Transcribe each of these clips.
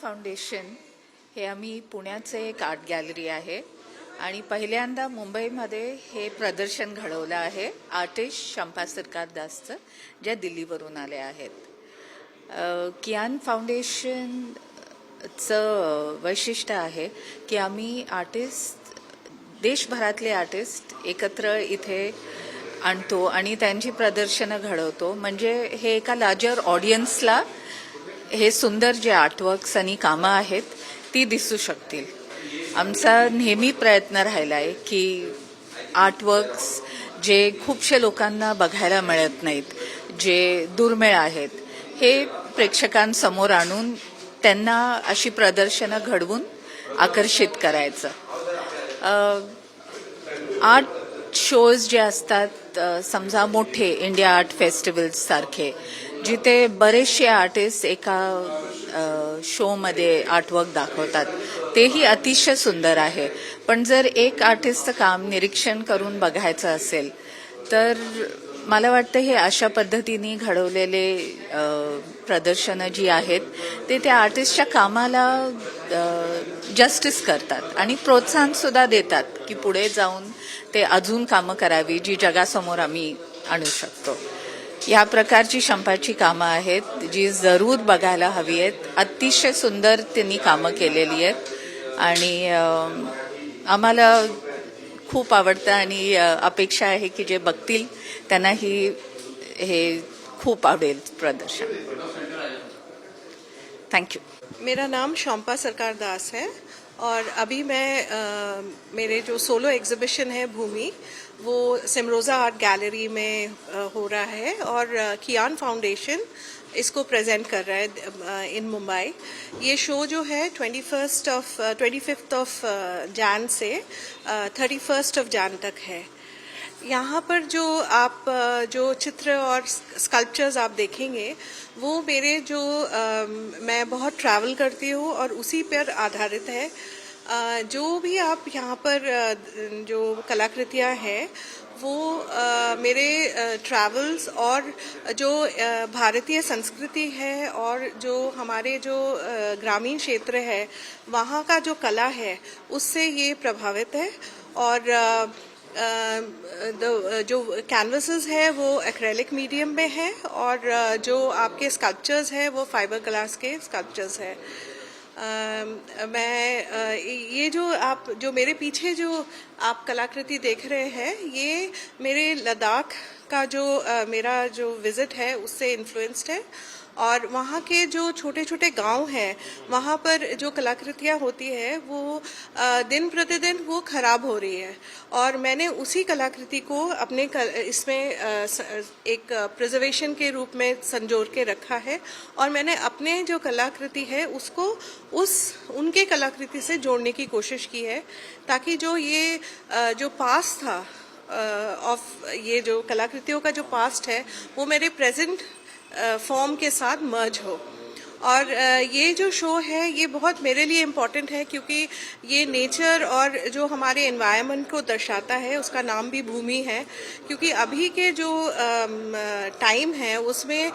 Foundation हे आम्ही पुण्याचे एक आर्ट गॅलरी आहे आणि पहिल्यांदा मुंबईमध्ये हे प्रदर्शन घडवलं आहे आर्टिस्ट शंपा सरकार दासचं, ज्या दिल्लीवरून आले आहेत. कियान फाउंडेशनचं वैशिष्ट्य आहे की आम्ही आर्टिस्ट, देशभरातले आर्टिस्ट एकत्र इथे आणतो आणि त्यांची प्रदर्शनं घडवतो. म्हणजे हे एका लार्जर ऑडियन्सला हे सुंदर जे आर्टवर्क्स आणि कामं आहेत ती दिसू शकतील. आमचा नेहमी प्रयत्न राहिला आहे की आर्टवर्क्स जे खूपशे लोकांना बघायला मिळत नाहीत, जे दुर्मिळ आहेत, हे प्रेक्षकांसमोर आणून त्यांना अशी प्रदर्शनं घडवून आकर्षित करायचं. आर्ट शोज जे असतात, समजा मोठे इंडिया आर्ट फेस्टिवल्स सारखे, जिथे बरेचसे आर्टिस्ट एका शोमध्ये आर्टवर्क दाखवतात, तेही अतिशय सुंदर आहे. पण जर एक आर्टिस्टचं काम निरीक्षण करून बघायचं असेल तर मला वाटतं हे अशा पद्धतीने घडवलेले प्रदर्शनं जी आहेत ते त्या आर्टिस्टच्या कामाला जस्टिस करतात आणि प्रोत्साहनसुद्धा देतात की पुढे जाऊन ते अजून कामं करावी जी जगासमोर आम्ही आणू शकतो. या प्रकारची शंपाची कामं आहेत जी जरूर बघायला हवी आहेत. अतिशय सुंदर त्यांनी कामं केलेली आहेत आणि आम्हाला खूप आवडतं आणि अपेक्षा आहे की जे बघतील त्यांनाही हे खूप आवडेल प्रदर्शन. थँक्यू. मेरा नाम शंपा सरकार दास है और अभी मैं मेरे जो सोलो एग्जीबिशन है भूमि, वो सिमरोजा आर्ट गैलरी में हो रहा है और कियान फाउंडेशन इसको प्रेजेंट कर रहा है इन मुंबई. ये शो जो है 25th of Jain say 31st of Jain तक है. यहाँ पर जो चित्र और स्कल्पचर्स आप देखेंगे वो मेरे जो मैं बहुत ट्रैवल करती हूँ और उसी पर आधारित है. जो भी आप यहाँ पर जो कलाकृतियाँ हैं वो मेरे ट्रैवल्स और जो भारतीय संस्कृति है और जो हमारे जो ग्रामीण क्षेत्र है वहाँ का जो कला है उससे ये प्रभावित है. और जो कैनवसेस है वो एक्रेलिक मीडियम में है और जो आपके स्कल्पचर्स है वो फाइबर ग्लास के स्कल्पचर्स है. मैं ये जो मेरे पीछे जो आप कलाकृति देख रहे हैं, ये मेरे लद्दाख का जो मेरा जो विजिट है उससे इन्फ्लुएंस्ड है. और वहाँ के जो छोटे छोटे गांव हैं वहाँ पर जो कलाकृतियाँ होती है वो दिन प्रतिदिन वो खराब हो रही है और मैंने उसी कलाकृति को अपने इसमें एक प्रिजर्वेशन के रूप में संजो के रखा है और मैंने अपने जो कलाकृति है उसको उनके कलाकृति से जोड़ने की कोशिश की है ताकि जो ये जो पास्ट था ऑफ ये जो कलाकृतियों का जो पास्ट है वो मेरे प्रेजेंट फॉर्म के साथ मर्ज हो. और ये जो शो है ये बहुत मेरे लिए इम्पॉर्टेंट है क्योंकि ये नेचर और जो हमारे एनवायरनमेंट को दर्शाता है. उसका नाम भी भूमि है क्योंकि अभी के जो टाइम है उसमें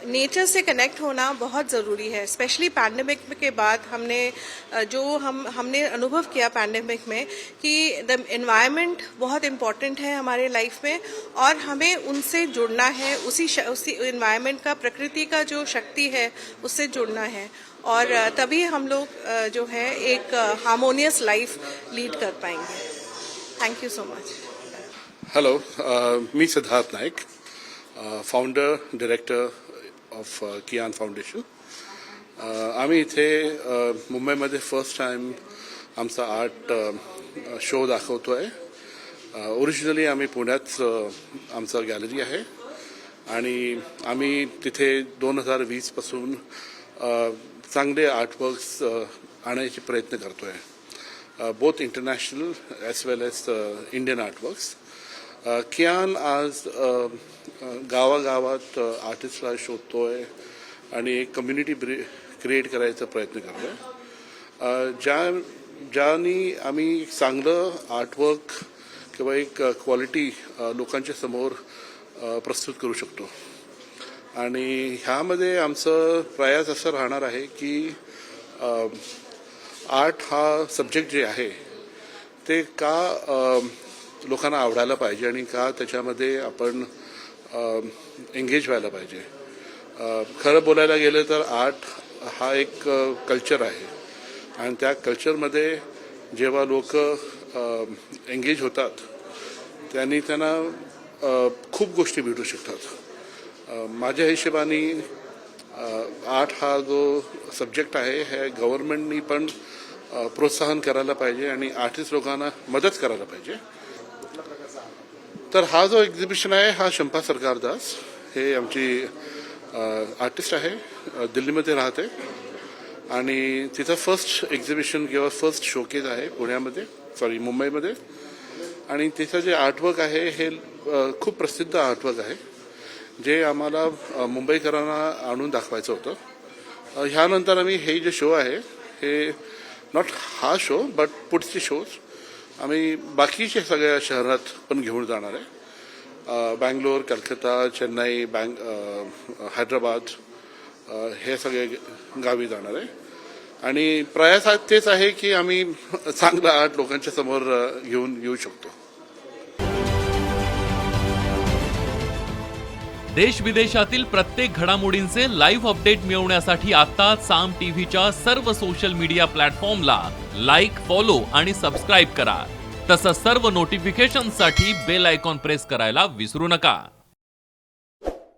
नेचर से कनेक्ट होना बहुत ज़रूरी है. स्पेशली पैंडेमिक के बाद हमने अनुभव किया पैंडेमिक में कि द एनवायरनमेंट बहुत इम्पॉर्टेंट है हमारे लाइफ में और हमें उनसे जुड़ना है. उसी एनवायरनमेंट का, प्रकृति का जो शक्ति है उससे जुड़ना है और तभी हम लोग जो है एक हार्मोनियस लाइफ लीड कर पाएंगे. Thank you so much. Hello, मी Siddharth Naik, founder director of Kiyan foundation. आम्ही इथे मुंबईमध्ये फर्स्ट टाइम आमचा आर्ट शो दाखवतो आहे. ओरिजिनली आम्ही पुण्यात आमचा गॅलरी आहे आणि आम्ही तिथे 2020 पासून चांगले आर्टवर्क्स आणायचे प्रयत्न करतो आहे, बोथ इंटरनॅशनल ॲज वेल एज इंडियन आर्टवर्क्स. कियान आज गावागावात आर्टिस्टला शोधतो आहे आणि एक कम्युनिटी क्रिएट करायचा प्रयत्न करतो आहे, ज्यानी आम्ही चांगलं आर्टवर्क किंवा एक क्वालिटी लोकांच्या समोर प्रस्तुत करू शकतो. आणि ह्यामध्ये आमचं प्रयास असं राहणार आहे की आर्ट हा सब्जेक्ट जे आहे ते का लोकांना आवडायला पाहिजे आणि का त्याच्यामध्ये आपण एंगेज व्हायला पाहिजे. खरं बोलायला गेलं तर आर्ट हा एक कल्चर आहे आणि त्या कल्चरमध्ये जेव्हा लोक एंगेज होतात त्यांना खूप गोष्टी भेटू शकतात. माझ्या हिशोबाने आर्ट हा जो सब्जेक्ट आहे हे गव्हर्नमेंटनी पण प्रोत्साहन करायला पाहिजे आणि आर्टिस्ट लोकांना मदत करायला पाहिजे. तर हा जो एक्झिबिशन आहे हा शंपा सरकारदास हे आमची आर्टिस्ट आहे, दिल्लीमध्ये राहते आणि तिचं फर्स्ट एक्झिबिशन किंवा फर्स्ट शोकेज आहे मुंबईमध्ये. आणि तिचं जे आर्टवर्क आहे हे खूप प्रसिद्ध आर्टवर्क आहे जे आम्हाला मुंबईकरांना आणून दाखवायचं होतं. ह्यानंतर आम्ही हे जे शो आहे हे नॉट हा शो बट पुढचे शोज आम्ही बाकीच्या सगळ्या शहरात पण घेऊन जाणार आहे. बँगलोर, कलकत्ता, चेन्नई, हैदराबाद हे सगळे गावी जाणार आहे. आणि प्रयास तेच आहे की आम्ही चांगला आर्ट लोकांच्या समोर घेऊन येऊ शकतो. देश विदेशातील प्रत्येक घडामोडींचे लाईव्ह अपडेट मिळवण्यासाठी आता साम टीव्हीच्या सर्व सोशल मीडिया प्लॅटफॉर्मला लाईक, फॉलो आणि सबस्क्राईब करा. तसंच सर्व नोटिफिकेशनसाठी बेल आयकॉन प्रेस करायला विसरू नका.